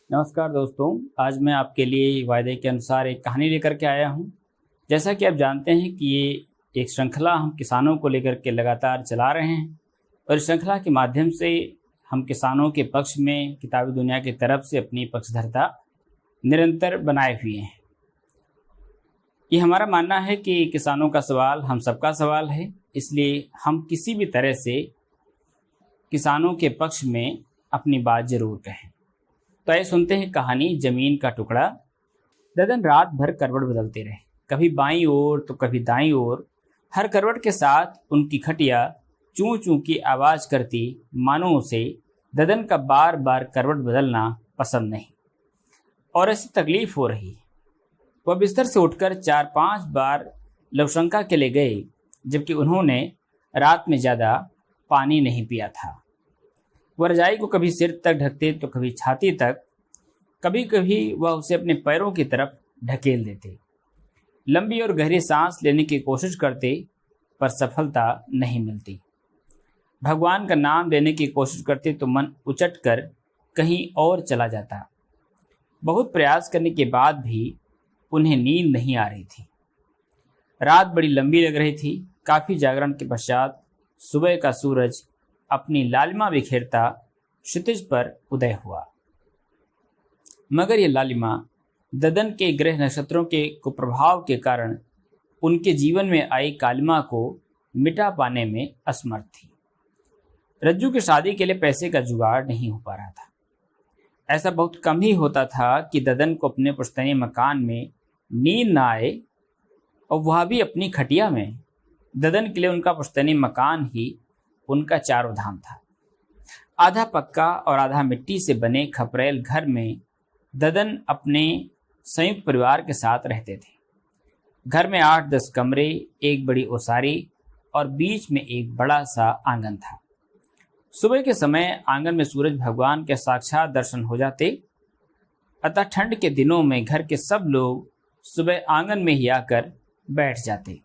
नमस्कार दोस्तों। आज मैं आपके लिए वायदे के अनुसार एक कहानी लेकर के आया हूं। जैसा कि आप जानते हैं कि ये एक श्रृंखला हम किसानों को लेकर के लगातार चला रहे हैं और इस श्रृंखला के माध्यम से हम किसानों के पक्ष में किताबी दुनिया की तरफ से अपनी पक्षधरता निरंतर बनाए हुए हैं। ये हमारा मानना है कि किसानों का सवाल हम सबका सवाल है, इसलिए हम किसी भी तरह से किसानों के पक्ष में अपनी बात जरूर कहें। तो आइए सुनते हैं कहानी जमीन का टुकड़ा। ददन रात भर करवट बदलते रहे, कभी बाईं ओर तो कभी दाईं ओर। हर करवट के साथ उनकी खटिया चूं चूं की आवाज करती, मानो उसे ददन का बार बार करवट बदलना पसंद नहीं और ऐसी तकलीफ हो रही। वह बिस्तर से उठकर 4-5 बार लवशंका के लिए गए, जबकि उन्होंने रात में ज़्यादा पानी नहीं पिया था। वह रजाई को कभी सिर तक ढकते तो कभी छाती तक, कभी कभी वह उसे अपने पैरों की तरफ ढकेल देते। लंबी और गहरी सांस लेने की कोशिश करते, पर सफलता नहीं मिलती। भगवान का नाम लेने की कोशिश करते तो मन उचट कर कहीं और चला जाता। बहुत प्रयास करने के बाद भी उन्हें नींद नहीं आ रही थी। रात बड़ी लंबी लग रही थी। काफ़ी जागरण के पश्चात सुबह का सूरज अपनी लालिमा बिखेरता क्षितिज पर उदय हुआ। मगर ये लालिमा ददन के ग्रह नक्षत्रों के कुप्रभाव के कारण उनके जीवन में आई कालिमा को मिटा पाने में असमर्थ थी। रज्जू की शादी के लिए पैसे का जुगाड़ नहीं हो पा रहा था। ऐसा बहुत कम ही होता था कि ददन को अपने पुश्तैनी मकान में नींद न आए, और वह भी अपनी खटिया में। ददन के लिए उनका पुश्तैनी मकान ही उनका चारों धाम था। आधा पक्का और आधा मिट्टी से बने खपरेल घर में ददन अपने संयुक्त परिवार के साथ रहते थे। घर में 8-10 कमरे, एक बड़ी ओसारी और बीच में एक बड़ा सा आंगन था। सुबह के समय आंगन में सूरज भगवान के साक्षात दर्शन हो जाते, अतः ठंड के दिनों में घर के सब लोग सुबह आंगन में ही आकर बैठ जाते,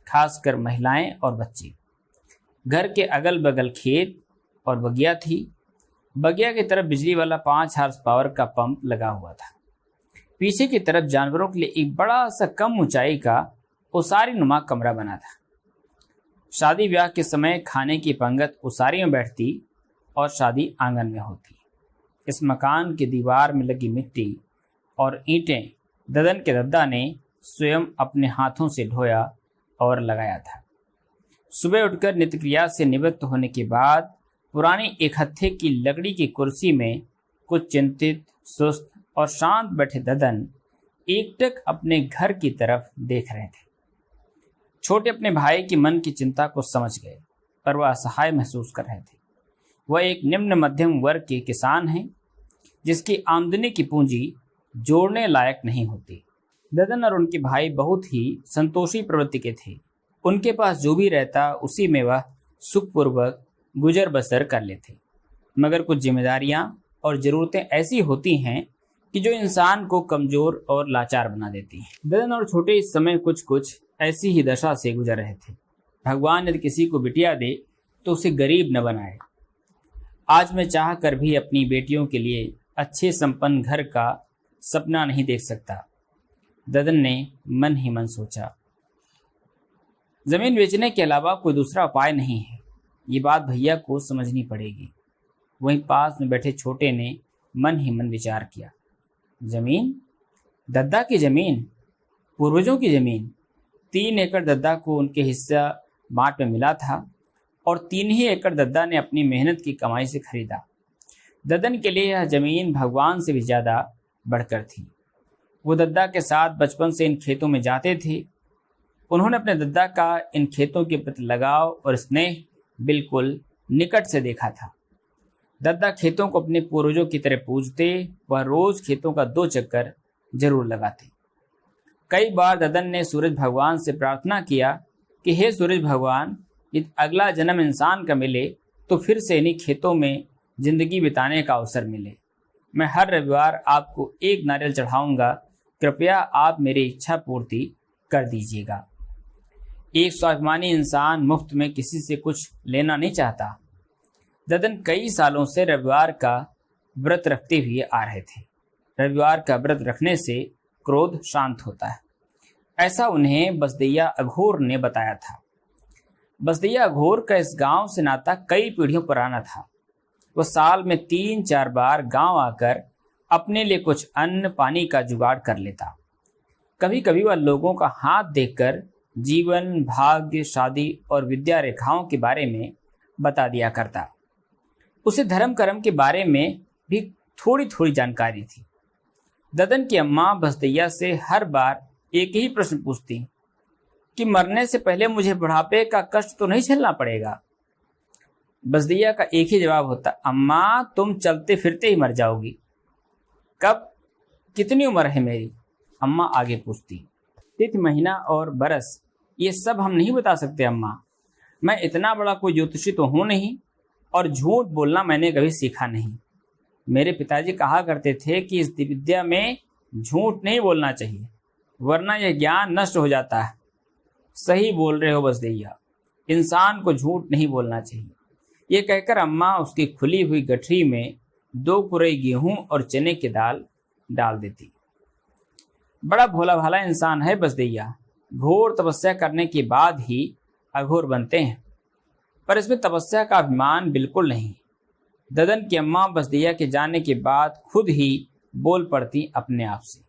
खासकर महिलाएं और बच्चे। घर के अगल बगल खेत और बगिया थी। बगिया की तरफ बिजली वाला 5 हॉर्स पावर का पंप लगा हुआ था। पीछे की तरफ जानवरों के लिए एक बड़ा सा कम ऊंचाई का ओसारी नुमा कमरा बना था। शादी ब्याह के समय खाने की पंगत ओसारी में बैठती और शादी आंगन में होती। इस मकान की दीवार में लगी मिट्टी और ईंटें ददन के दद्दा ने स्वयं अपने हाथों से ढोया और लगाया था। सुबह उठकर नित्य क्रिया से निवृत्त होने के बाद पुरानी एक हत्थे की लकड़ी की कुर्सी में कुछ चिंतित, सुस्त और शांत बैठे ददन एकटक अपने घर की तरफ देख रहे थे। छोटे अपने भाई की मन की चिंता को समझ गए, पर वह असहाय महसूस कर रहे थे। वह एक निम्न मध्यम वर्ग के किसान हैं, जिसकी आमदनी की पूंजी जोड़ने लायक नहीं होती। ददन और उनके भाई बहुत ही संतोषी प्रवृत्ति के थे। उनके पास जो भी रहता उसी में वह सुखपूर्वक गुजर बसर कर लेते। मगर कुछ जिम्मेदारियां और ज़रूरतें ऐसी होती हैं कि जो इंसान को कमज़ोर और लाचार बना देती हैं। ददन और छोटे इस समय कुछ कुछ ऐसी ही दशा से गुजर रहे थे। भगवान यदि किसी को बिटिया दे तो उसे गरीब न बनाए। आज मैं चाह कर भी अपनी बेटियों के लिए अच्छे संपन्न घर का सपना नहीं देख सकता, ददन ने मन ही मन सोचा। जमीन बेचने के अलावा कोई दूसरा उपाय नहीं है, ये बात भैया को समझनी पड़ेगी। वहीं पास में बैठे छोटे ने मन ही मन विचार किया। जमीन? दद्दा की जमीन, पूर्वजों की जमीन। 3 एकड़ दद्दा को उनके हिस्सा बांट में मिला था और 3 ही एकड़ दद्दा ने अपनी मेहनत की कमाई से खरीदा। ददन के लिए यह जमीन भगवान से भी ज़्यादा बढ़कर थी। वो दद्दा के साथ बचपन से इन खेतों में जाते थे। उन्होंने अपने दद्दा का इन खेतों के प्रति लगाव और स्नेह बिल्कुल निकट से देखा था। दद्दा खेतों को अपने पूर्वजों की तरह पूजते। वह रोज खेतों का 2 चक्कर जरूर लगाते। कई बार ददन ने सूरज भगवान से प्रार्थना किया कि हे सूरज भगवान, यदि अगला जन्म इंसान का मिले तो फिर से इन्हीं खेतों में जिंदगी बिताने का अवसर मिले। मैं हर रविवार आपको एक नारियल चढ़ाऊंगा, कृपया आप मेरी इच्छा पूर्ति कर दीजिएगा। एक स्वाभिमानी इंसान मुफ्त में किसी से कुछ लेना नहीं चाहता। ददन कई सालों से रविवार का व्रत रखते हुए आ रहे थे। रविवार का व्रत रखने से क्रोध शांत होता है। ऐसा उन्हें बसदैया अघोर ने बताया था। बसदैया अघोर का इस गांव से नाता कई पीढ़ियों पुराना था। वह साल में 3-4 बार गांव आकर अपने लिए कुछ अन्न पानी का जुगाड़ कर लेता। कभी कभी वह लोगों का हाथ देखकर जीवन, भाग्य, शादी और विद्या रेखाओं के बारे में बता दिया करता। उसे धर्म कर्म के बारे में भी थोड़ी थोड़ी जानकारी थी। ददन की अम्मा बसदैया से हर बार एक ही प्रश्न पूछती कि मरने से पहले मुझे बुढ़ापे का कष्ट तो नहीं झेलना पड़ेगा। बसदैया का एक ही जवाब होता, अम्मा तुम चलते फिरते ही मर जाओगी। कब, कितनी उम्र है मेरी? अम्मा आगे पूछती। तिथि, महीना और बरस ये सब हम नहीं बता सकते अम्मा। मैं इतना बड़ा कोई ज्योतिषी तो हूँ नहीं, और झूठ बोलना मैंने कभी सीखा नहीं। मेरे पिताजी कहा करते थे कि इस विद्या में झूठ नहीं बोलना चाहिए, वरना यह ज्ञान नष्ट हो जाता है। सही बोल रहे हो बसदैया, इंसान को झूठ नहीं बोलना चाहिए। ये कहकर अम्मा उसकी खुली हुई गठरी में 2 कुरई गेहूं और चने की दाल डाल देती। बड़ा भोला भाला इंसान है बसदैया। घोर तपस्या करने के बाद ही अघोर बनते हैं, पर इसमें तपस्या का अभिमान बिल्कुल नहीं। ददन की अम्मा बसदैया के जाने के बाद खुद ही बोल पड़ती अपने आप से।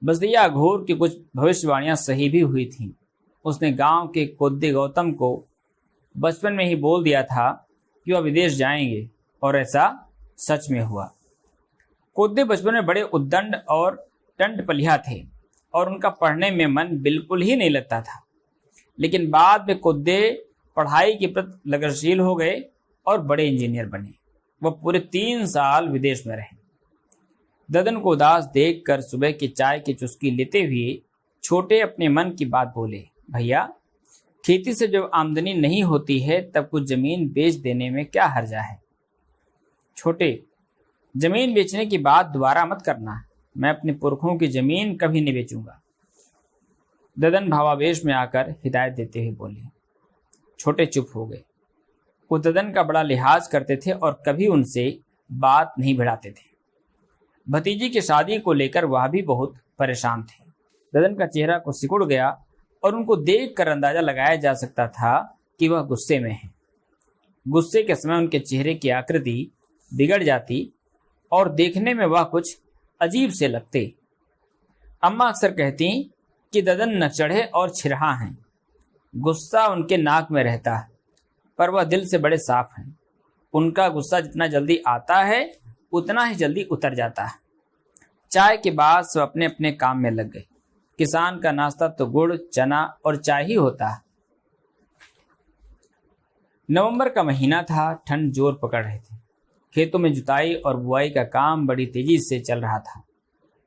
बसदैया अघोर की कुछ भविष्यवाणियां सही भी हुई थीं। उसने गांव के कोद्दे गौतम को बचपन में ही बोल दिया था कि वह विदेश जाएंगे, और ऐसा सच में हुआ। कोद्दे बचपन में बड़े उद्दंड और टंटपलिया थे, और उनका पढ़ने में मन बिल्कुल ही नहीं लगता था। लेकिन बाद में कोद्दे पढ़ाई के प्रति लगनशील हो गए और बड़े इंजीनियर बने। वह पूरे 3 साल विदेश में रहे। ददन को उदास देखकर सुबह की चाय की चुस्की लेते हुए छोटे अपने मन की बात बोले, भैया खेती से जब आमदनी नहीं होती है तब कुछ जमीन बेच देने में क्या हर्जा है। छोटे, जमीन बेचने की बात दोबारा मत करना। मैं अपने पुरखों की जमीन कभी नहीं बेचूंगा। ददन भावावेश में आकर हिदायत देते हुए बोले। छोटे चुप हो गए। वो ददन का बड़ा लिहाज करते थे और कभी उनसे बात नहीं बढ़ाते थे। भतीजी की शादी को लेकर वह भी बहुत परेशान थे। ददन का चेहरा को सिकुड़ गया और उनको देखकर अंदाजा लगाया जा सकता था कि वह गुस्से में हैं। गुस्से के समय उनके चेहरे की आकृति बिगड़ जाती और देखने में वह कुछ अजीब से लगते। अम्मा अक्सर कहती कि ददन नकचढ़े और छिरहा हैं। गुस्सा उनके नाक में रहता है, पर वह दिल से बड़े साफ हैं। उनका गुस्सा जितना जल्दी आता है उतना ही जल्दी उतर जाता है। चाय के बाद सब अपने अपने काम में लग गए। किसान का नाश्ता तो गुड़, चना और चाय ही होता है। नवंबर का महीना था। ठंड जोर पकड़ रहे थे। खेतों में जुताई और बुआई का काम बड़ी तेजी से चल रहा था।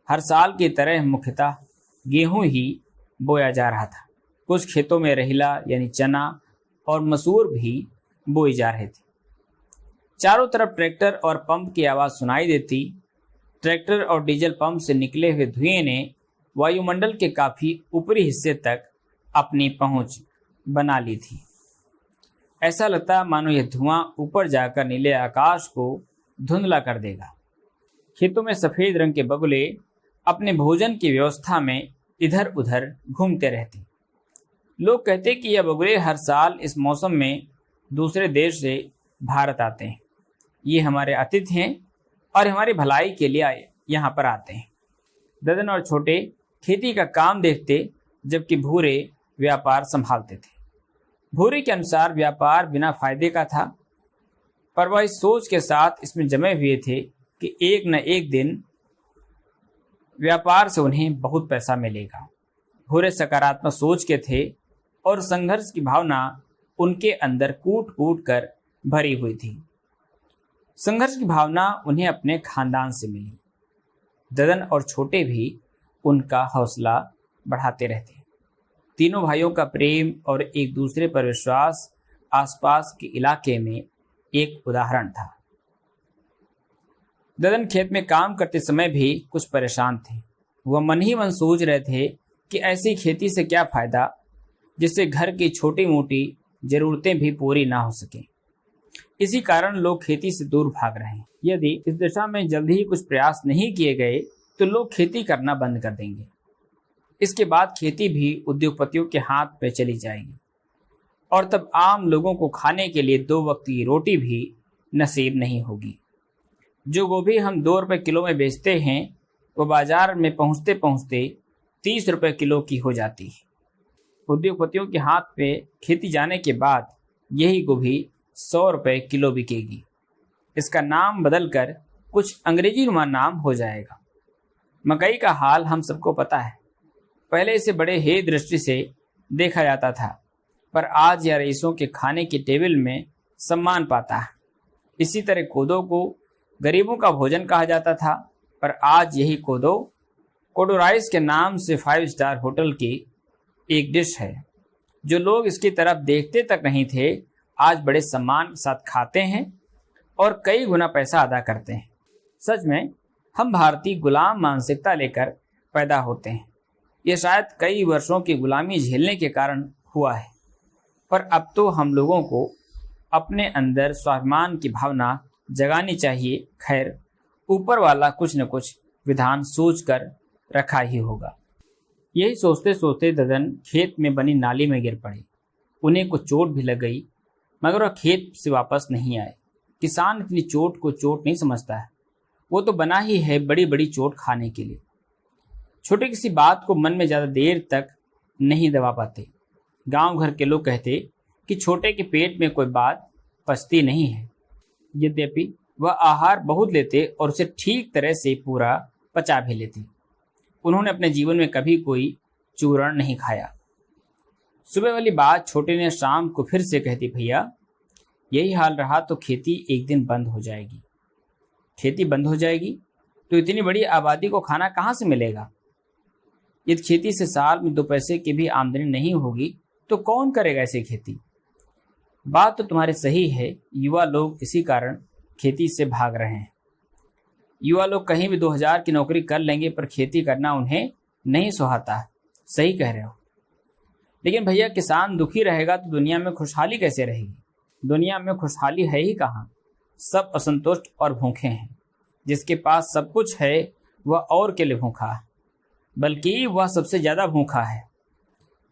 हर साल की तरह मुख्यतः गेहूं ही बोया जा रहा था। कुछ खेतों में रहीला यानी चना और मसूर भी बोई जा रहे थे। चारों तरफ ट्रैक्टर और पंप की आवाज़ सुनाई देती। ट्रैक्टर और डीजल पंप से निकले हुए धुएं ने वायुमंडल के काफ़ी ऊपरी हिस्से तक अपनी पहुंच बना ली थी। ऐसा लगता मानो यह धुआं ऊपर जाकर नीले आकाश को धुंधला कर देगा। खेतों में सफ़ेद रंग के बगुले अपने भोजन की व्यवस्था में इधर उधर घूमते रहते। लोग कहते कि यह बगुले हर साल इस मौसम में दूसरे देश से भारत आते हैं। ये हमारे अतिथि हैं और हमारी भलाई के लिए यहाँ पर आते हैं। ददन और छोटे खेती का काम देखते, जबकि भूरे व्यापार संभालते थे। भूरे के अनुसार व्यापार बिना फायदे का था, पर वह इस सोच के साथ इसमें जमे हुए थे कि एक न एक दिन व्यापार से उन्हें बहुत पैसा मिलेगा। भूरे सकारात्मक सोच के थे और संघर्ष की भावना उनके अंदर कूट कूट कर भरी हुई थी। संघर्ष की भावना उन्हें अपने खानदान से मिली। ददन और छोटे भी उनका हौसला बढ़ाते रहते। तीनों भाइयों का प्रेम और एक दूसरे पर विश्वास आसपास के इलाके में एक उदाहरण था। ददन खेत में काम करते समय भी कुछ परेशान थे। वह मन ही मन सोच रहे थे कि ऐसी खेती से क्या फायदा जिससे घर की छोटी मोटी जरूरतें भी पूरी ना हो सकें। इसी कारण लोग खेती से दूर भाग रहे हैं। यदि इस दिशा में जल्दी ही कुछ प्रयास नहीं किए गए तो लोग खेती करना बंद कर देंगे। इसके बाद खेती भी उद्योगपतियों के हाथ पे चली जाएगी और तब आम लोगों को खाने के लिए 2 वक्त की रोटी भी नसीब नहीं होगी। जो गोभी हम 2 रुपये किलो में बेचते हैं वो बाजार में पहुंचते पहुंचते 30 रुपये किलो की हो जाती है। उद्योगपतियों के हाथ पे खेती जाने के बाद यही गोभी 100 रुपये किलो बिकेगी। इसका नाम बदलकर कुछ अंग्रेजी नुमा नाम हो जाएगा। मकई का हाल हम सबको पता है। पहले इसे बड़े हे दृष्टि से देखा जाता था, पर आज यह रईसों के खाने के टेबल में सम्मान पाता है। इसी तरह कोदो को गरीबों का भोजन कहा जाता था, पर आज यही कोडो राइस के नाम से 5 स्टार होटल की एक डिश है। जो लोग इसकी तरफ देखते तक नहीं थे आज बड़े सम्मान के साथ खाते हैं और कई गुना पैसा अदा करते हैं। सच में हम भारतीय गुलाम मानसिकता लेकर पैदा होते हैं। यह शायद कई वर्षों की गुलामी झेलने के कारण हुआ है, पर अब तो हम लोगों को अपने अंदर स्वाभिमान की भावना जगानी चाहिए। खैर, ऊपर वाला कुछ न कुछ विधान सोच कर रखा ही होगा। यही सोचते सोचते ददन खेत में बनी नाली में गिर पड़े। उन्हें कुछ चोट भी लग गई, मगर वह खेत से वापस नहीं आए। किसान इतनी चोट को चोट नहीं समझता है, वो तो बना ही है बड़ी बड़ी चोट खाने के लिए। छोटे किसी बात को मन में ज़्यादा देर तक नहीं दबा पाते। गांव घर के लोग कहते कि छोटे के पेट में कोई बात पचती नहीं है। यद्यपि वह आहार बहुत लेते और उसे ठीक तरह से पूरा पचा भी लेते। उन्होंने अपने जीवन में कभी कोई चूरण नहीं खाया। सुबह वाली बात छोटे ने शाम को फिर से कहती, भैया यही हाल रहा तो खेती एक दिन बंद हो जाएगी। खेती बंद हो जाएगी तो इतनी बड़ी आबादी को खाना कहाँ से मिलेगा? यदि खेती से साल में 2 पैसे की भी आमदनी नहीं होगी तो कौन करेगा ऐसी खेती? बात तो तुम्हारी सही है। युवा लोग इसी कारण खेती से भाग रहे हैं। युवा लोग कहीं भी 2000 की नौकरी कर लेंगे, पर खेती करना उन्हें नहीं सुहाता। सही कह रहे हो। लेकिन भैया, किसान दुखी रहेगा तो दुनिया में खुशहाली कैसे रहेगी? दुनिया में खुशहाली है ही कहाँ। सब असंतुष्ट और भूखे हैं। जिसके पास सब कुछ है वह और के लिए भूखा है, बल्कि वह सबसे ज़्यादा भूखा है।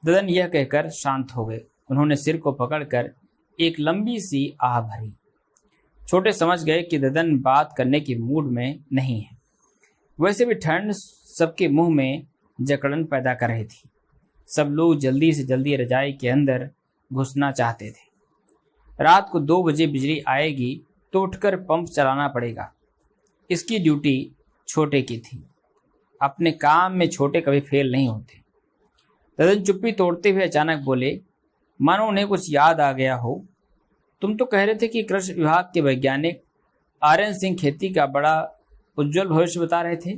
ददन यह कहकर शांत हो गए। उन्होंने सिर को पकड़कर एक लंबी सी आह भरी। छोटे समझ गए कि ददन बात करने की मूड में नहीं है। वैसे भी ठंड सबके मुंह में जकड़न पैदा कर रही थी। सब लोग जल्दी से जल्दी रजाई के अंदर घुसना चाहते थे। रात को 2 बजे बिजली आएगी तो उठकर पंप चलाना पड़ेगा। इसकी ड्यूटी छोटे की थी। अपने काम में छोटे कभी फेल नहीं होते। ददन चुप्पी तोड़ते हुए अचानक बोले, मानो उन्हें कुछ याद आ गया हो। तुम तो कह रहे थे कि कृषि विभाग के वैज्ञानिक आर्यन सिंह खेती का बड़ा उज्जवल भविष्य बता रहे थे।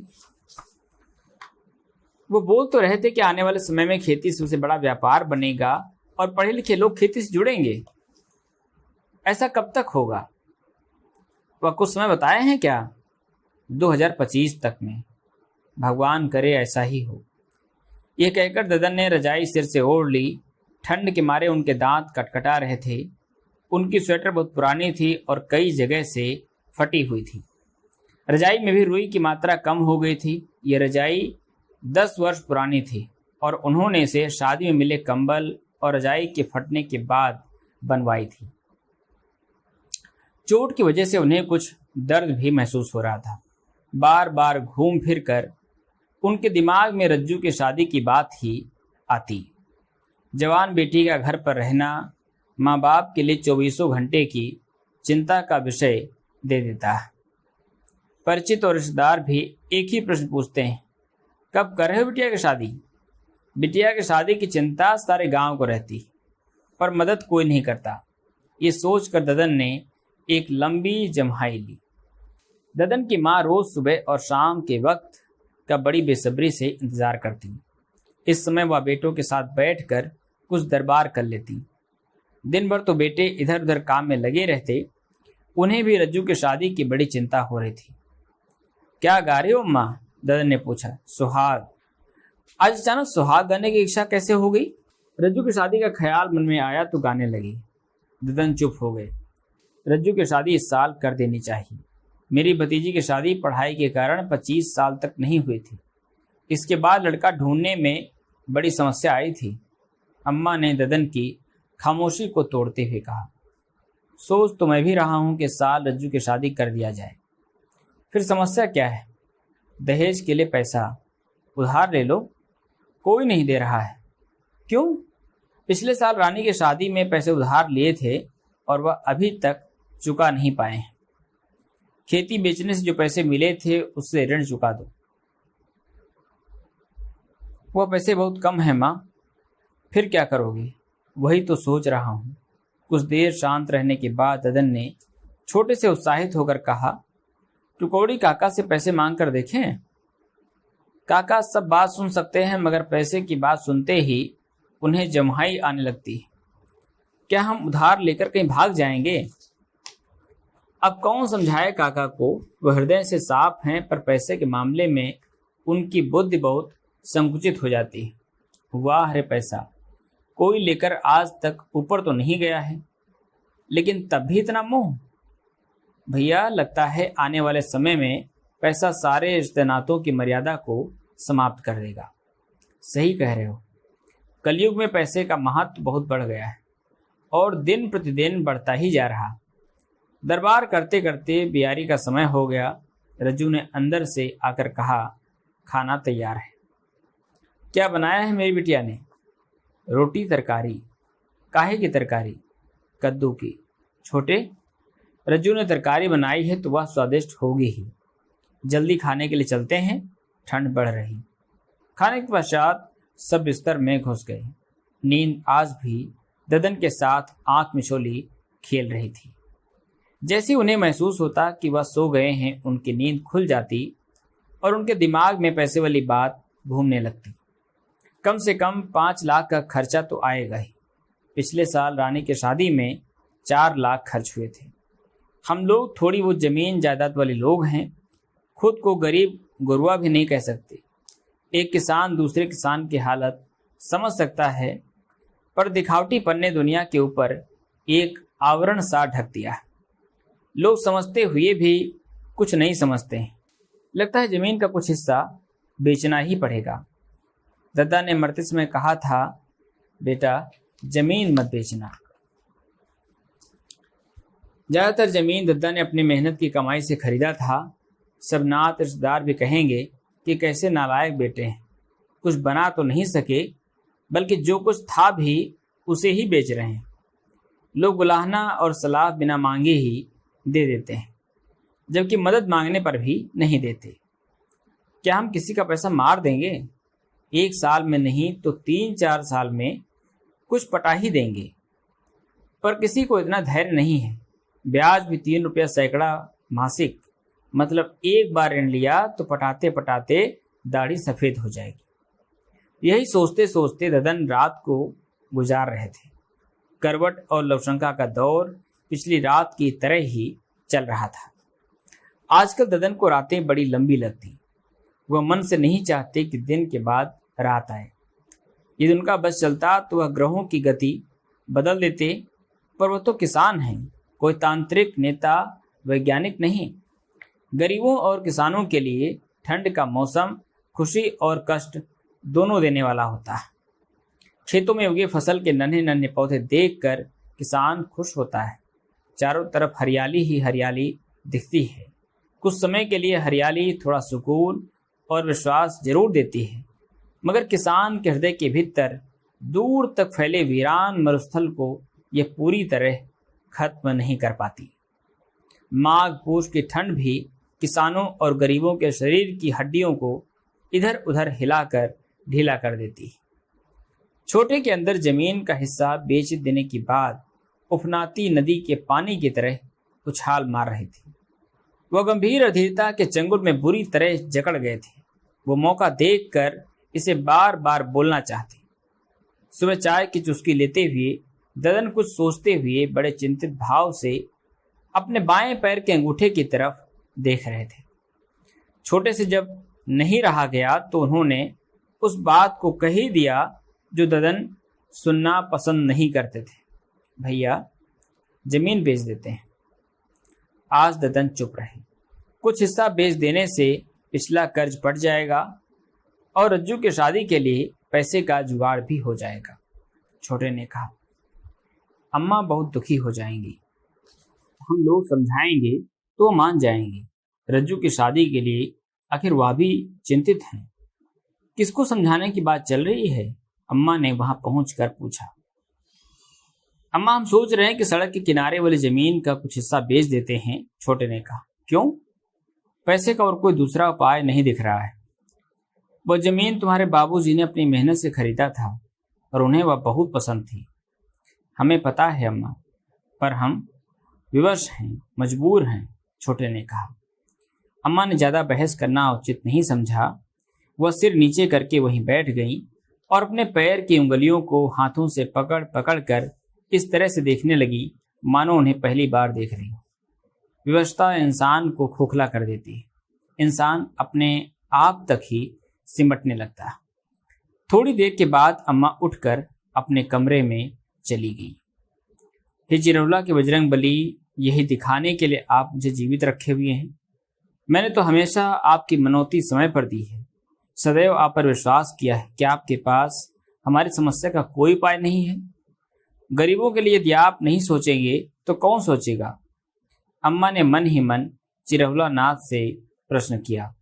वो बोल तो रहे थे कि आने वाले समय में खेती से सबसे बड़ा व्यापार बनेगा और पढ़े लिखे लोग खेती से जुड़ेंगे। ऐसा कब तक होगा? वह कुछ समय बताए हैं क्या? 2025 तक में। भगवान करे ऐसा ही हो। यह कहकर ददन ने रजाई सिर से ओढ़ ली। ठंड के मारे उनके दांत कटकटा रहे थे। उनकी स्वेटर बहुत पुरानी थी और कई जगह से फटी हुई थी। रजाई में भी रुई की मात्रा कम हो गई थी। यह रजाई 10 वर्ष पुरानी थी और उन्होंने इसे शादी में मिले कंबल और रजाई के फटने के बाद बनवाई थी। चोट की वजह से उन्हें कुछ दर्द भी महसूस हो रहा था। बार बार घूम फिर कर उनके दिमाग में रज्जू की शादी की बात ही आती। जवान बेटी का घर पर रहना माँ बाप के लिए 24 घंटे की चिंता का विषय दे देता है। परिचित और रिश्तेदार भी एक ही प्रश्न पूछते हैं, कब कर रहे हो बिटिया की शादी? बिटिया की शादी की चिंता सारे गांव को रहती, पर मदद कोई नहीं करता। ये सोचकर ददन ने एक लंबी जम्हाई ली। ददन की माँ रोज सुबह और शाम के वक्त का बड़ी बेसब्री से इंतजार करती। इस समय वह बेटों के साथ बैठकर कुछ दरबार कर लेती। दिन भर तो बेटे इधर उधर काम में लगे रहते। उन्हें भी रज्जू की शादी की बड़ी चिंता हो रही थी। क्या गा रहे हो माँ? ददन ने पूछा। सुहाग। आज अचानक सुहाग गाने की इच्छा कैसे हो गई? रज्जू की शादी का ख्याल मन में आया तो गाने लगी। ददन चुप हो गए। रज्जू की शादी इस साल कर देनी चाहिए। मेरी भतीजी की शादी पढ़ाई के कारण 25 साल तक नहीं हुई थी। इसके बाद लड़का ढूंढने में बड़ी समस्या आई थी। अम्मा ने ददन की खामोशी को तोड़ते हुए कहा, सोच तो मैं भी रहा हूं कि साल रज्जू की शादी कर दिया जाए। फिर समस्या क्या है? दहेज के लिए पैसा उधार ले लो, कोई नहीं दे रहा है। क्यों? पिछले साल रानी की शादी में पैसे उधार लिए थे और वह अभी तक चुका नहीं पाए हैं। खेती बेचने से जो पैसे मिले थे उससे ऋण चुका दो। वह पैसे बहुत कम है माँ। फिर क्या करोगे? वही तो सोच रहा हूँ। कुछ देर शांत रहने के बाद ददन ने छोटे से उत्साहित होकर कहा, टुकौड़ी काका से पैसे मांग कर देखें। काका सब बात सुन सकते हैं, मगर पैसे की बात सुनते ही उन्हें जम्हाई आने लगती है। क्या हम उधार लेकर कहीं भाग जाएंगे? अब कौन समझाए काका को? वह हृदय से साफ हैं, पर पैसे के मामले में उनकी बुद्धि बहुत संकुचित हो जाती है। वाह रे पैसा, कोई लेकर आज तक ऊपर तो नहीं गया है, लेकिन तब भी इतना मोह। भैया, लगता है आने वाले समय में पैसा सारे रिश्ते नातों की मर्यादा को समाप्त कर देगा। सही कह रहे हो। कलयुग में पैसे का महत्व बहुत बढ़ गया है और दिन प्रतिदिन बढ़ता ही जा रहा। दरबार करते करते बियारी का समय हो गया। रज्जू ने अंदर से आकर कहा, खाना तैयार है। क्या बनाया है मेरी बिटिया ने? रोटी तरकारी। काहे की तरकारी? कद्दू की। छोटे, रज्जू ने तरकारी बनाई है तो वह स्वादिष्ट होगी ही। जल्दी खाने के लिए चलते हैं, ठंड बढ़ रही। खाने के पश्चात सब बिस्तर में घुस गए। नींद आज भी ददन के साथ आंख मिचोली खेल रही थी। जैसे उन्हें महसूस होता कि वह सो गए हैं, उनकी नींद खुल जाती और उनके दिमाग में पैसे वाली बात घूमने लगती। कम से कम 5 लाख का खर्चा तो आएगा ही। पिछले साल रानी की शादी में 4 लाख खर्च हुए थे। हम लोग थोड़ी वो जमीन जायदाद वाले लोग हैं, खुद को गरीब गुरवा भी नहीं कह सकते। एक किसान दूसरे किसान की हालत समझ सकता है, पर दिखावटी पन्ने दुनिया के ऊपर एक आवरण सा ढक दिया है। लोग समझते हुए भी कुछ नहीं समझते हैं। लगता है जमीन का कुछ हिस्सा बेचना ही पड़ेगा। दद्दा ने मर्तिस में कहा था, बेटा जमीन मत बेचना। ज़्यादातर जमीन दद्दा ने अपनी मेहनत की कमाई से खरीदा था। सब नात रिश्तेदार भी कहेंगे कि कैसे नालायक बेटे हैं, कुछ बना तो नहीं सके, बल्कि जो कुछ था भी उसे ही बेच रहे हैं। लोग गुलाहना और सलाह बिना मांगे ही दे देते हैं, जबकि मदद मांगने पर भी नहीं देते। क्या हम किसी का पैसा मार देंगे? 1 साल में नहीं तो 3-4 साल में कुछ पटा ही देंगे, पर किसी को इतना धैर्य नहीं है। ब्याज भी 3 रुपया सैकड़ा मासिक, मतलब एक बार ऋण लिया तो पटाते पटाते दाढ़ी सफ़ेद हो जाएगी। यही सोचते सोचते ददन रात को गुजार रहे थे। करवट और लवशंका का दौर पिछली रात की तरह ही चल रहा था। आजकल ददन को रातें बड़ी लंबी लगती। वह मन से नहीं चाहते कि दिन के बाद रात आए। यदि उनका बस चलता तो वह ग्रहों की गति बदल देते, पर वह तो किसान हैं, कोई तांत्रिक नेता वैज्ञानिक नहीं। गरीबों और किसानों के लिए ठंड का मौसम खुशी और कष्ट दोनों देने वाला होता है। खेतों में उगे फसल के नन्हे नन्हे पौधे देखकर किसान खुश होता है। चारों तरफ हरियाली ही हरियाली दिखती है। कुछ समय के लिए हरियाली थोड़ा सुकून और विश्वास जरूर देती है, मगर किसान के हृदय के भीतर दूर तक फैले वीरान मरुस्थल को यह पूरी तरह खत्म नहीं कर पाती। माघ पूष की ठंड भी किसानों और गरीबों के शरीर की हड्डियों को इधर उधर हिलाकर ढीला कर देती है। छोटे के अंदर जमीन का हिस्सा बेच देने के बाद उफनाती नदी के पानी की तरह उछाल मार रही थी। वह गंभीर अधीरता के चंगुल में बुरी तरह जकड़ गए थे। वो मौका देखकर इसे बार बार बोलना चाहते। सुबह चाय की चुस्की लेते हुए ददन कुछ सोचते हुए बड़े चिंतित भाव से अपने बाएं पैर के अंगूठे की तरफ देख रहे थे। छोटे से जब नहीं रहा गया तो उन्होंने उस बात को कह ही दिया जो ददन सुनना पसंद नहीं करते थे। भैया जमीन बेच देते हैं। आज ददन चुप रहे। कुछ हिस्सा बेच देने से पिछला कर्ज पड़ जाएगा और रज्जू की शादी के लिए पैसे का जुगाड़ भी हो जाएगा। छोटे ने कहा। अम्मा बहुत दुखी हो जाएंगी। हम लोग समझाएंगे तो वो मान जाएंगी। रज्जू की शादी के लिए आखिर वह भी चिंतित हैं। किसको समझाने की बात चल रही है? अम्मा ने वहां पहुंचकर पूछा। अम्मा, हम सोच रहे हैं कि सड़क के किनारे वाली जमीन का कुछ हिस्सा बेच देते हैं। छोटे ने कहा। क्यों? पैसे का और कोई दूसरा उपाय नहीं दिख रहा है। वह जमीन तुम्हारे बाबूजी ने अपनी मेहनत से खरीदा था और उन्हें वह बहुत पसंद थी। हमें पता है अम्मा, पर हम विवश हैं, मजबूर हैं। छोटे ने कहा। अम्मा ने ज़्यादा बहस करना उचित नहीं समझा। वह सिर नीचे करके वहीं बैठ गई और अपने पैर की उंगलियों को हाथों से पकड़ पकड़ कर इस तरह से देखने लगी मानो उन्हें पहली बार देख रही हो। विवशता इंसान को खोखला कर देती है। इंसान अपने आप तक ही सिमटने लगता है। थोड़ी देर के बाद अम्मा उठकर अपने कमरे में चली गई। हे चिरौला के बजरंग बली, यही दिखाने के लिए आप मुझे जीवित रखे हुए हैं। मैंने तो हमेशा आपकी मनौती समय पर दी है, सदैव आप पर विश्वास किया है। क्या आपके पास हमारी समस्या का कोई उपाय नहीं है? गरीबों के लिए यदि आप नहीं सोचेंगे तो कौन सोचेगा? अम्मा ने मन ही मन चिरौला नाथ से प्रश्न किया।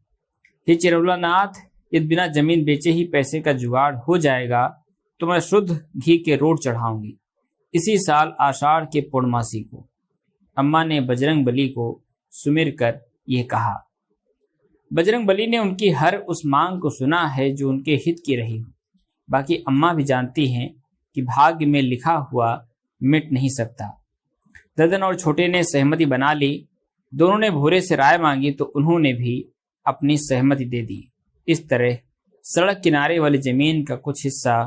हे चिरौला नाथ, यदि बिना जमीन बेचे ही पैसे का जुगाड़ हो जाएगा तो मैं शुद्ध घी के रोट चढ़ाऊंगी, इसी साल आषाढ़ के पूर्णमासी को। अम्मा ने बजरंग बली को सुमिर कर यह कहा। बजरंग बली ने उनकी हर उस मांग को सुना है जो उनके हित की रही हो। बाकी अम्मा भी जानती हैं कि भाग्य में लिखा हुआ मिट नहीं सकता। ददन और छोटे ने सहमति बना ली। दोनों ने भोरे से राय मांगी तो उन्होंने भी अपनी सहमति दे दी। इस तरह सड़क किनारे वाली जमीन का कुछ हिस्सा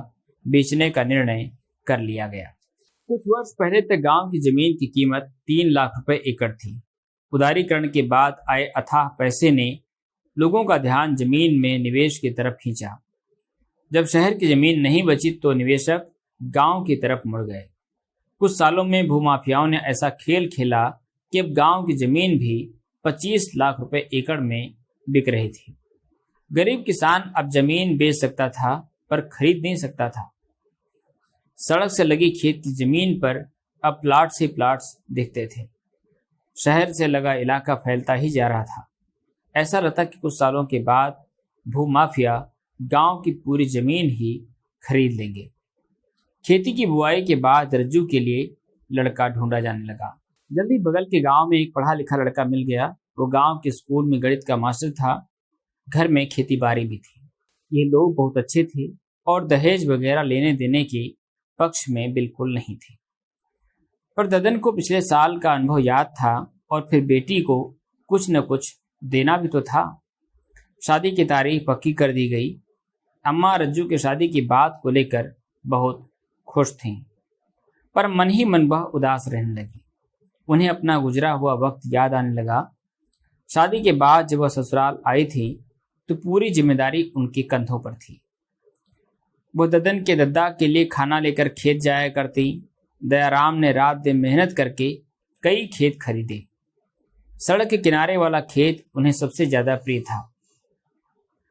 बेचने का निर्णय कर लिया गया। कुछ वर्ष पहले तक गांव की जमीन की कीमत 3 लाख रुपए एकड़ थी। उदारीकरण के बाद आए अथाह पैसे ने लोगों का ध्यान जमीन में निवेश की तरफ खींचा। जब शहर की जमीन नहीं बची तो निवेशक गांव की तरफ मुड़ गए। कुछ सालों में भूमाफियाओं ने ऐसा खेल खेला कि अब गांव की जमीन भी 25 लाख रुपए एकड़ में बिक रही थी। गरीब किसान अब जमीन बेच सकता था पर खरीद नहीं सकता था। सड़क से लगी खेत की जमीन पर अब प्लाट से प्लाट्स दिखते थे। शहर से लगा इलाका फैलता ही जा रहा था। ऐसा लगता कि कुछ सालों के बाद भूमाफिया गांव की पूरी जमीन ही खरीद लेंगे। खेती की बुआई के बाद रज्जू के लिए लड़का ढूंढा जाने लगा। जल्दी बगल के गांव में एक पढ़ा लिखा लड़का मिल गया। वो गांव के स्कूल में गणित का मास्टर था। घर में खेती बाड़ी भी थी। ये लोग बहुत अच्छे थे और दहेज वगैरह लेने देने के पक्ष में बिल्कुल नहीं थे। पर ददन को पिछले साल का अनुभव याद था और फिर बेटी को कुछ न कुछ देना भी तो था। शादी की तारीख पक्की कर दी गई। अम्मा रज्जू की शादी की बात को लेकर बहुत खुश थीं, पर मन ही मन वह उदास रहने लगी। उन्हें अपना गुजरा हुआ वक्त याद आने लगा। शादी के बाद जब वह ससुराल आई थी तो पूरी जिम्मेदारी उनके कंधों पर थी। वो ददन के दद्दा के लिए खाना लेकर खेत जाया करती। दयाराम ने रात दिन मेहनत करके कई खेत खरीदे। सड़क के किनारे वाला खेत उन्हें सबसे ज़्यादा प्रिय था।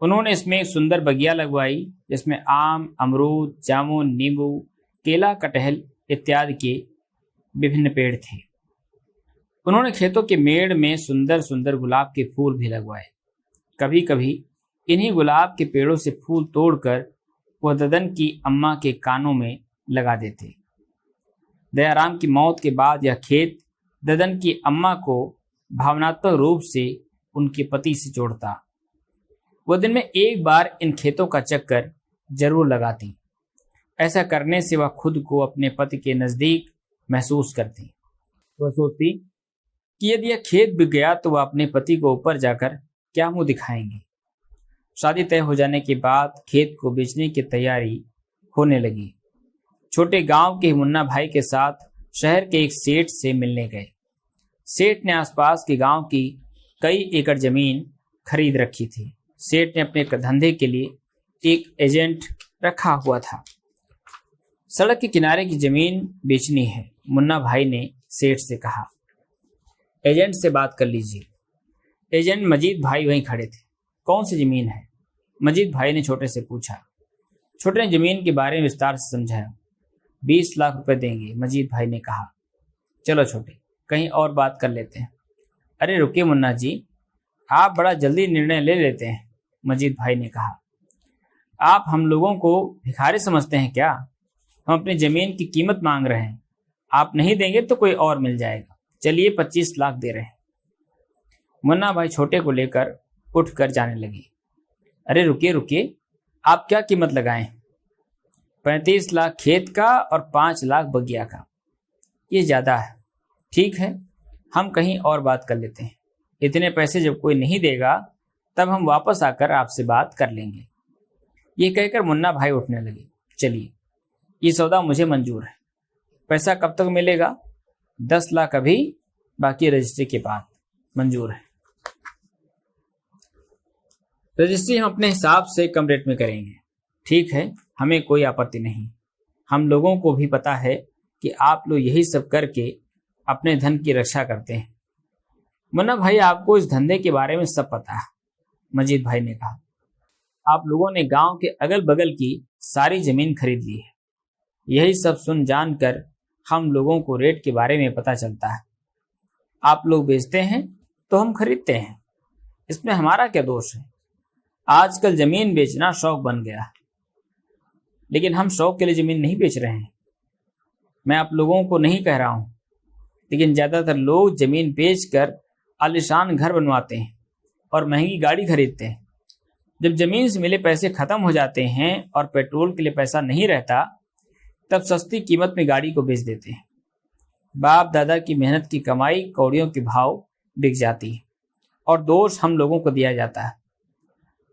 उन्होंने इसमें एक सुंदर बगिया लगवाई जिसमें आम, अमरूद, जामुन, नींबू, केला, कटहल इत्यादि के विभिन्न पेड़ थे। उन्होंने खेतों के मेड़ में सुंदर सुंदर गुलाब के फूल भी लगवाए। कभी कभी इन्हीं गुलाब के पेड़ों से फूल तोड़कर वह ददन की अम्मा के कानों में लगा देते। दयाराम की मौत के बाद यह खेत ददन की अम्मा को भावनात्मक रूप से उनके पति से जोड़ता। वह दिन में एक बार इन खेतों का चक्कर जरूर लगाती। ऐसा करने से वह खुद को अपने पति के नज़दीक महसूस करती। वह सोचती कि यदि यह खेत बिक गया तो वह अपने पति को ऊपर जाकर क्या मुंह दिखाएंगे। शादी तय हो जाने के बाद खेत को बेचने की तैयारी होने लगी। छोटे गांव के मुन्ना भाई के साथ शहर के एक सेठ से मिलने गए। सेठ ने आसपास के गांव की कई एकड़ जमीन खरीद रखी थी। सेठ ने अपने धंधे के लिए एक एजेंट रखा हुआ था। सड़क के किनारे की जमीन बेचनी है, मुन्ना भाई ने सेठ से कहा। एजेंट से बात कर लीजिए। एजेंट मजीद भाई वहीं खड़े थे। कौन सी ज़मीन है? मजीद भाई ने छोटे से पूछा। छोटे ने ज़मीन के बारे में विस्तार से समझाया। 20 लाख रुपए देंगे, मजीद भाई ने कहा। चलो छोटे, कहीं और बात कर लेते हैं। अरे रुकिए मुन्ना जी, आप बड़ा जल्दी निर्णय ले लेते हैं, मजीद भाई ने कहा। आप हम लोगों को भिखारी समझते हैं क्या? हम अपनी ज़मीन की कीमत मांग रहे हैं। आप नहीं देंगे तो कोई और मिल जाएगा। चलिए 25 लाख दे रहे हैं। मुन्ना भाई छोटे को लेकर उठ कर जाने लगे। अरे रुकिए रुकिए, आप क्या कीमत लगाएं? 35 लाख खेत का और 5 लाख बगिया का। ये ज़्यादा है। ठीक है, हम कहीं और बात कर लेते हैं। इतने पैसे जब कोई नहीं देगा तब हम वापस आकर आपसे बात कर लेंगे। ये कहकर मुन्ना भाई उठने लगे। चलिए, ये सौदा मुझे मंजूर है। पैसा कब तक मिलेगा? 10 लाख अभी, बाकी रजिस्ट्री के बाद। मंजूर है। रजिस्ट्री हम अपने हिसाब से कम रेट में करेंगे। ठीक है, हमें कोई आपत्ति नहीं। हम लोगों को भी पता है कि आप लोग यही सब करके अपने धन की रक्षा करते हैं। मुन्ना भाई, आपको इस धंधे के बारे में सब पता है, मजीद भाई ने कहा। आप लोगों ने गांव के अगल बगल की सारी जमीन खरीद ली है। यही सब सुन जान कर हम लोगों को रेट के बारे में पता चलता है। आप लोग बेचते हैं तो हम खरीदते हैं, इसमें हमारा क्या दोष है? आजकल जमीन बेचना शौक बन गया, लेकिन हम शौक के लिए जमीन नहीं बेच रहे हैं। मैं आप लोगों को नहीं कह रहा हूं, लेकिन ज्यादातर लोग जमीन बेचकर आलीशान घर बनवाते हैं और महंगी गाड़ी खरीदते हैं। जब जमीन से मिले पैसे खत्म हो जाते हैं और पेट्रोल के लिए पैसा नहीं रहता, तब सस्ती कीमत में गाड़ी को बेच देते हैं। बाप दादा की मेहनत की कमाई कौड़ियों के भाव बिक जाती है और दोष हम लोगों को दिया जाता है।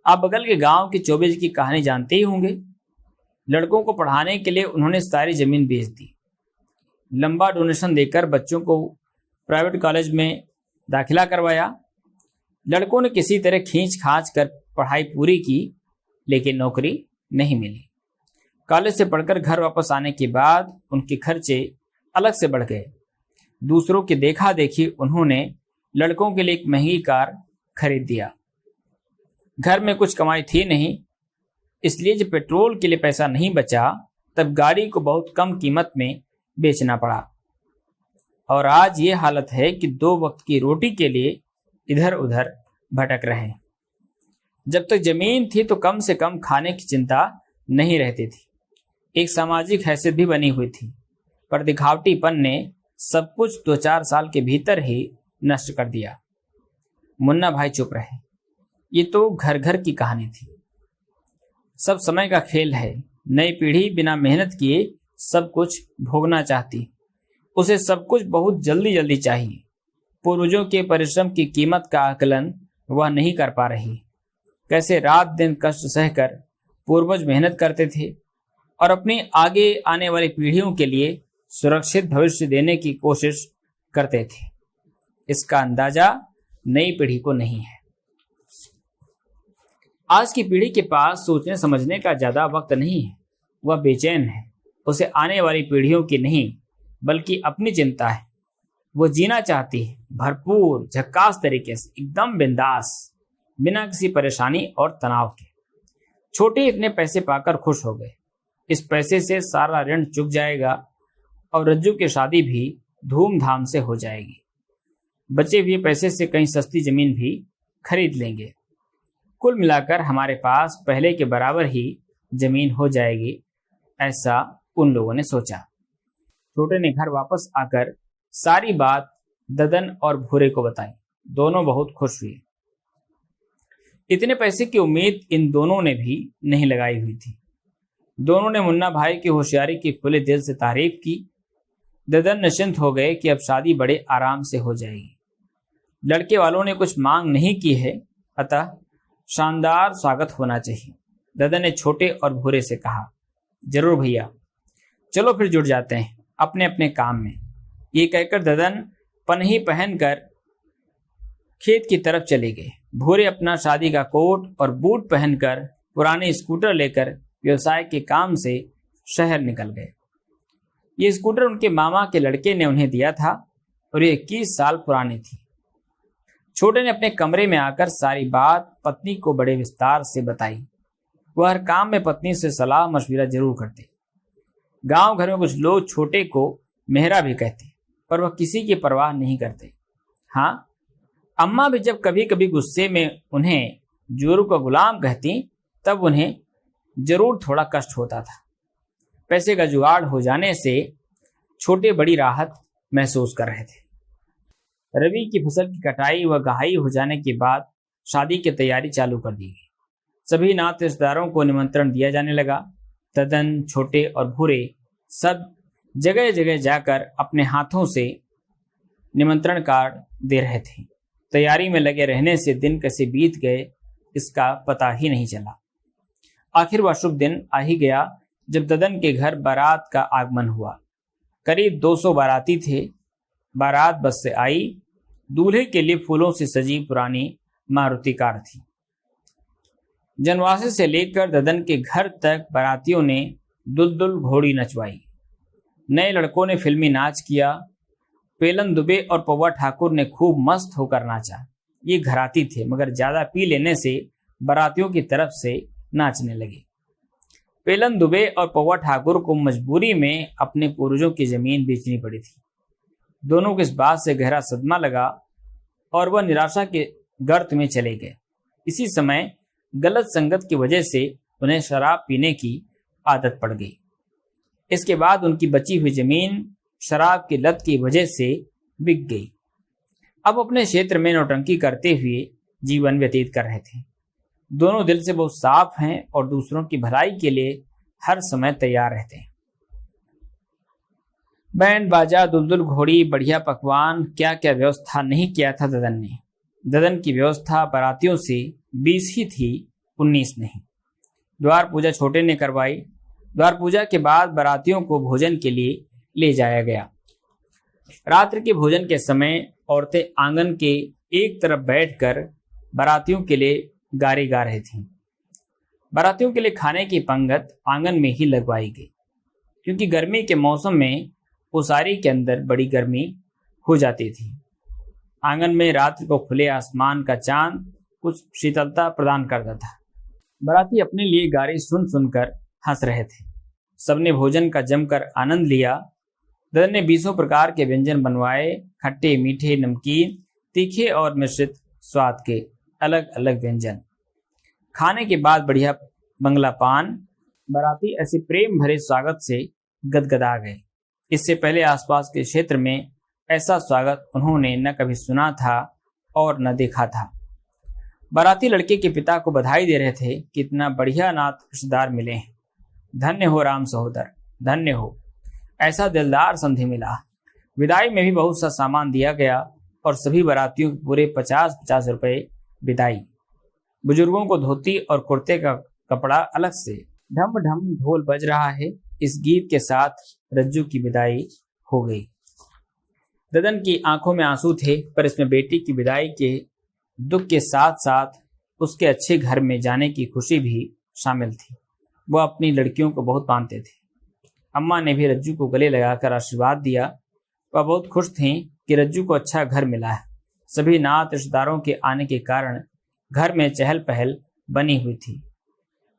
आप बगल के गांव के चौबे जी की कहानी जानते ही होंगे। लड़कों को पढ़ाने के लिए उन्होंने सारी जमीन बेच दी। लंबा डोनेशन देकर बच्चों को प्राइवेट कॉलेज में दाखिला करवाया। लड़कों ने किसी तरह खींच खांच कर पढ़ाई पूरी की, लेकिन नौकरी नहीं मिली। कॉलेज से पढ़कर घर वापस आने के बाद उनके खर्चे अलग से बढ़ गए। दूसरों की देखा देखी उन्होंने लड़कों के लिए एक महंगी कार खरीद दिया। घर में कुछ कमाई थी नहीं, इसलिए जब पेट्रोल के लिए पैसा नहीं बचा तब गाड़ी को बहुत कम कीमत में बेचना पड़ा। और आज ये हालत है कि 2 वक्त की रोटी के लिए इधर उधर भटक रहे हैं। जब तक जमीन थी तो कम से कम खाने की चिंता नहीं रहती थी। एक सामाजिक हैसियत भी बनी हुई थी, पर दिखावटीपन ने सब कुछ 2-4 साल के भीतर ही नष्ट कर दिया। मुन्ना भाई चुप रहे। ये तो घर घर की कहानी थी। सब समय का खेल है। नई पीढ़ी बिना मेहनत किए सब कुछ भोगना चाहती। उसे सब कुछ बहुत जल्दी जल्दी चाहिए। पूर्वजों के परिश्रम की कीमत का आकलन वह नहीं कर पा रही। कैसे रात दिन कष्ट सहकर पूर्वज मेहनत करते थे और अपनी आगे आने वाली पीढ़ियों के लिए सुरक्षित भविष्य देने की कोशिश करते थे। इसका अंदाजा नई पीढ़ी को नहीं है। आज की पीढ़ी के पास सोचने समझने का ज्यादा वक्त नहीं है। वह बेचैन है। उसे आने वाली पीढ़ियों की नहीं बल्कि अपनी चिंता है। वो जीना चाहती है भरपूर झक्कास तरीके से, एकदम बिंदास, बिना किसी परेशानी और तनाव के। छोटे इतने पैसे पाकर खुश हो गए। इस पैसे से सारा ऋण चुक जाएगा और रज्जू की शादी भी धूमधाम से हो जाएगी। बचे हुए पैसे से कहीं सस्ती जमीन भी खरीद लेंगे। कुल मिलाकर हमारे पास पहले के बराबर ही जमीन हो जाएगी, ऐसा उन लोगों ने सोचा। छोटे ने घर वापस आकर सारी बात ददन और भूरे को बताई। दोनों बहुत खुश हुए। इतने पैसे की उम्मीद इन दोनों ने भी नहीं लगाई हुई थी। दोनों ने मुन्ना भाई की होशियारी की खुले दिल से तारीफ की। ददन निश्चिंत हो गए कि अब शादी बड़े आराम से हो जाएगी। लड़के वालों ने कुछ मांग नहीं की है, अतः शानदार स्वागत होना चाहिए। ददन ने छोटे और भूरे से कहा, जरूर भैया, चलो फिर जुट जाते हैं अपने अपने काम में। ये कहकर ददन पनही पहनकर खेत की तरफ चले गए। भूरे अपना शादी का कोट और बूट पहनकर पुराने स्कूटर लेकर व्यवसाय के काम से शहर निकल गए। ये स्कूटर उनके मामा के लड़के ने उन्हें दिया था और ये 21 साल पुरानी थी। छोटे ने अपने कमरे में आकर सारी बात पत्नी को बड़े विस्तार से बताई। वह हर काम में पत्नी से सलाह मशविरा जरूर करते। गांव घर में कुछ लोग छोटे को मेहरा भी कहते, पर वह किसी की परवाह नहीं करते। हाँ, अम्मा भी जब कभी कभी गुस्से में उन्हें जोरू का गुलाम कहती, तब उन्हें जरूर थोड़ा कष्ट होता था। पैसे का जुगाड़ हो जाने से छोटे बड़ी राहत महसूस कर रहे थे। रवि की फसल की कटाई व गहाई हो जाने के बाद शादी की तैयारी चालू कर दी गई। सभी नाते रिश्तेदारों को निमंत्रण दिया जाने लगा। तदन, छोटे और भूरे सब जगह जगह जाकर अपने हाथों से निमंत्रण कार्ड दे रहे थे। तैयारी में लगे रहने से दिन कैसे बीत गए इसका पता ही नहीं चला। आखिर वह शुभ दिन आ ही गया जब ददन के घर बारात का आगमन हुआ। करीब 200 बाराती थे। बारात बस से आई। दूल्हे के लिए फूलों से सजी पुरानी मारुति कार थी। जनवासे से लेकर ददन के घर तक बारातियों ने दुलदुल घोड़ी नचवाई। नए लड़कों ने फिल्मी नाच किया। पेलन दुबे और पौवा ठाकुर ने खूब मस्त होकर नाचा। ये घराती थे, मगर ज्यादा पी लेने से बारातियों की तरफ से नाचने लगे। पेलन दुबे और पौवा ठाकुर को मजबूरी में अपने पूर्वजों की जमीन बेचनी पड़ी थी। दोनों को इस बात से गहरा सदमा लगा और वह निराशा के गर्त में चले गए। इसी समय गलत संगत की वजह से उन्हें शराब पीने की आदत पड़ गई। इसके बाद उनकी बची हुई जमीन शराब की लत की वजह से बिक गई। अब अपने क्षेत्र में नौटंकी करते हुए जीवन व्यतीत कर रहे थे। दोनों दिल से बहुत साफ हैं और दूसरों की भलाई के लिए हर समय तैयार रहते हैं। बैंड बाजा, दुलदुल घोड़ी, बढ़िया पकवान, क्या क्या व्यवस्था नहीं किया था ददन ने। ददन की व्यवस्था बारातियों से 20 ही थी, 19 नहीं। द्वार पूजा छोटे ने करवाई। द्वार पूजा के बाद बारातियों को भोजन के लिए ले जाया गया। रात्रि के भोजन के समय औरतें आंगन के एक तरफ बैठकर बारातियों के लिए गारी गा रही थीं। बारातियों के लिए खाने की पंगत आंगन में ही लगवाई गई, क्योंकि गर्मी के मौसम में ओसारी के अंदर बड़ी गर्मी हो जाती थी। आंगन में रात्रि को खुले आसमान का चांद कुछ शीतलता प्रदान करता था। बाराती अपने लिए गारी सुन सुनकर हंस रहे थे। सबने भोजन का जमकर आनंद लिया। ददन ने 20 प्रकार के व्यंजन बनवाए। खट्टे, मीठे, नमकीन, तीखे और मिश्रित स्वाद के अलग अलग व्यंजन। खाने के बाद बढ़िया बंगला पान। बाराती ऐसे प्रेम भरे स्वागत से गदगदा गए। इससे पहले आसपास के क्षेत्र में ऐसा स्वागत उन्होंने न कभी सुना था और न देखा था। बाराती लड़के के पिता को बधाई दे रहे थे कि इतना बढ़िया नात रिश्तेदार मिले हैं। धन्य हो राम सहोदर, धन्य हो, ऐसा दिलदार संधि मिला। विदाई में भी बहुत सा सामान दिया गया और सभी बारातियों को पूरे 50-50 रुपए विदाई। बुजुर्गों को धोती और कुर्ते का कपड़ा अलग से। ढम ढम ढोल बज रहा है। इस गीत के साथ रज्जू की विदाई हो गई। ददन की आंखों में आंसू थे, पर इसमें बेटी की विदाई के दुख के साथ साथ उसके अच्छे घर में जाने की खुशी भी शामिल थी। वह अपनी लड़कियों को बहुत मानते थे। अम्मा ने भी रज्जू को गले लगाकर आशीर्वाद दिया। वह बहुत खुश थीं कि रज्जू को अच्छा घर मिला है। सभी नात रिश्तेदारों के आने के कारण घर में चहल पहल बनी हुई थी।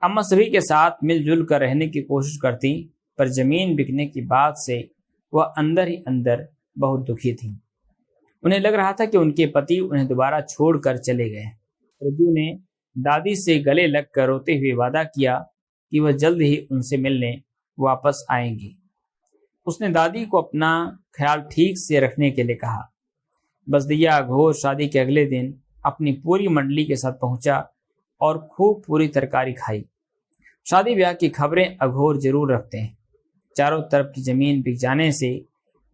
अम्मा सभी के साथ मिलजुल कर रहने की कोशिश करती, पर जमीन बिकने की बात से वह अंदर ही अंदर बहुत दुखी थी। उन्हें लग रहा था कि उनके पति उन्हें दोबारा छोड़कर चले गए। रज्जू ने दादी से गले लगकर रोते हुए वादा किया कि वह जल्द ही उनसे मिलने वापस आएंगी। उसने दादी को अपना ख्याल ठीक से रखने के लिए कहा। बसदिया अघोर शादी के अगले दिन अपनी पूरी मंडली के साथ पहुंचा और खूब पूरी तरकारी खाई। शादी ब्याह की खबरें अघोर जरूर रखते हैं। चारों तरफ की जमीन बिक जाने से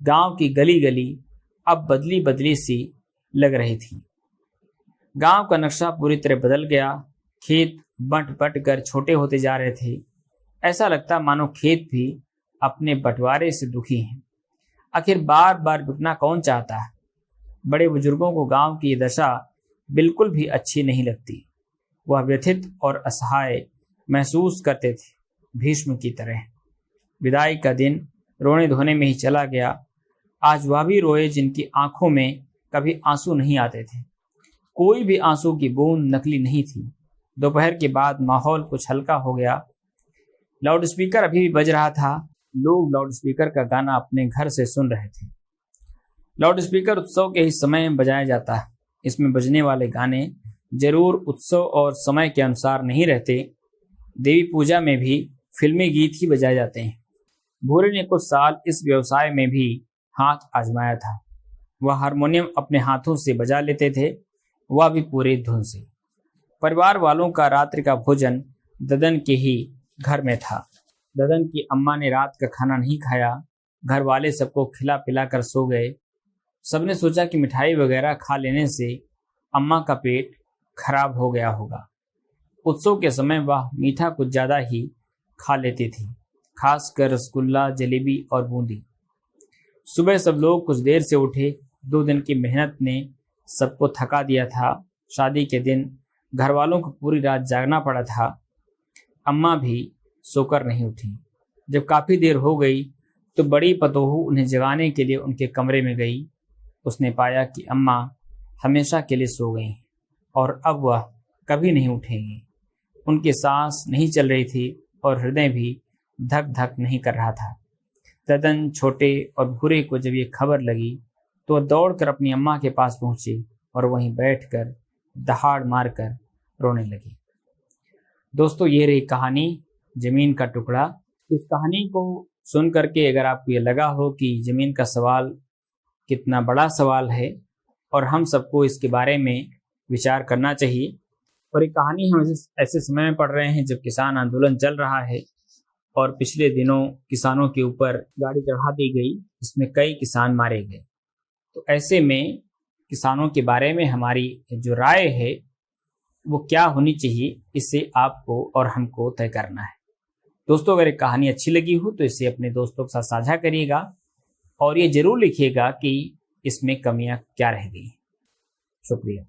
गांव की गली गली अब बदली बदली सी लग रही थी। गांव का नक्शा पूरी तरह बदल गया। खेत बंट बट कर छोटे होते जा रहे थे। ऐसा लगता मानो खेत भी अपने बंटवारे से दुखी हैं। आखिर बार बार बिकना कौन चाहता है। बड़े बुजुर्गों को गांव की दशा बिल्कुल भी अच्छी नहीं लगती। वह व्यथित और असहाय महसूस करते थे, भीष्म की तरह। विदाई का दिन रोने धोने में ही चला गया। आज वह भी रोए जिनकी आंखों में कभी आंसू नहीं आते थे। कोई भी आंसू की बूंद नकली नहीं थी। दोपहर के बाद माहौल कुछ हल्का हो गया। लाउडस्पीकर अभी भी बज रहा था। लोग लाउडस्पीकर का गाना अपने घर से सुन रहे थे। लाउडस्पीकर उत्सव के ही समय में बजाया जाता है। इसमें बजने वाले गाने जरूर उत्सव और समय के अनुसार नहीं रहते। देवी पूजा में भी फिल्मी गीत ही बजाए जाते हैं। भूरे ने कुछ साल इस व्यवसाय में भी हाथ आजमाया था। वह हारमोनियम अपने हाथों से बजा लेते थे, वह भी पूरे धुन से। परिवार वालों का रात्रि का भोजन ददन के ही घर में था। ददन की अम्मा ने रात का खाना नहीं खाया। घर वाले सबको खिला पिला कर सो गए। सबने सोचा कि मिठाई वगैरह खा लेने से अम्मा का पेट खराब हो गया होगा। उत्सव के समय वह मीठा कुछ ज़्यादा ही खा लेती थी, खासकर रसगुल्ला, जलेबी और बूंदी। सुबह सब लोग कुछ देर से उठे। 2 दिन की मेहनत ने सबको थका दिया था। शादी के दिन घर वालों को पूरी रात जागना पड़ा था। अम्मा भी सोकर नहीं उठी। जब काफ़ी देर हो गई तो बड़ी पतोहू उन्हें जगाने के लिए उनके कमरे में गई। उसने पाया कि अम्मा हमेशा के लिए सो गई और अब वह कभी नहीं उठेंगी। उनकी सांस नहीं चल रही थी और हृदय भी धक धक नहीं कर रहा था। ददन, छोटे और भूरे को जब ये खबर लगी तो वह दौड़कर अपनी अम्मा के पास पहुंचे और वहीं बैठकर दहाड़ मारकर रोने लगी। दोस्तों, ये रही कहानी ज़मीन का टुकड़ा। इस कहानी को सुन करके अगर आपको ये लगा हो कि ज़मीन का सवाल कितना बड़ा सवाल है और हम सबको इसके बारे में विचार करना चाहिए। और ये कहानी हम ऐसे समय में पढ़ रहे हैं जब किसान आंदोलन चल रहा है और पिछले दिनों किसानों के ऊपर गाड़ी चढ़ा दी गई, जिसमें कई किसान मारे गए। तो ऐसे में किसानों के बारे में हमारी जो राय है वो क्या होनी चाहिए, इससे आपको और हमको तय करना है। दोस्तों, अगर एक कहानी अच्छी लगी हो तो इसे अपने दोस्तों के साथ साझा करिएगा और ये जरूर लिखिएगा कि इसमें कमियां क्या रह गई। शुक्रिया।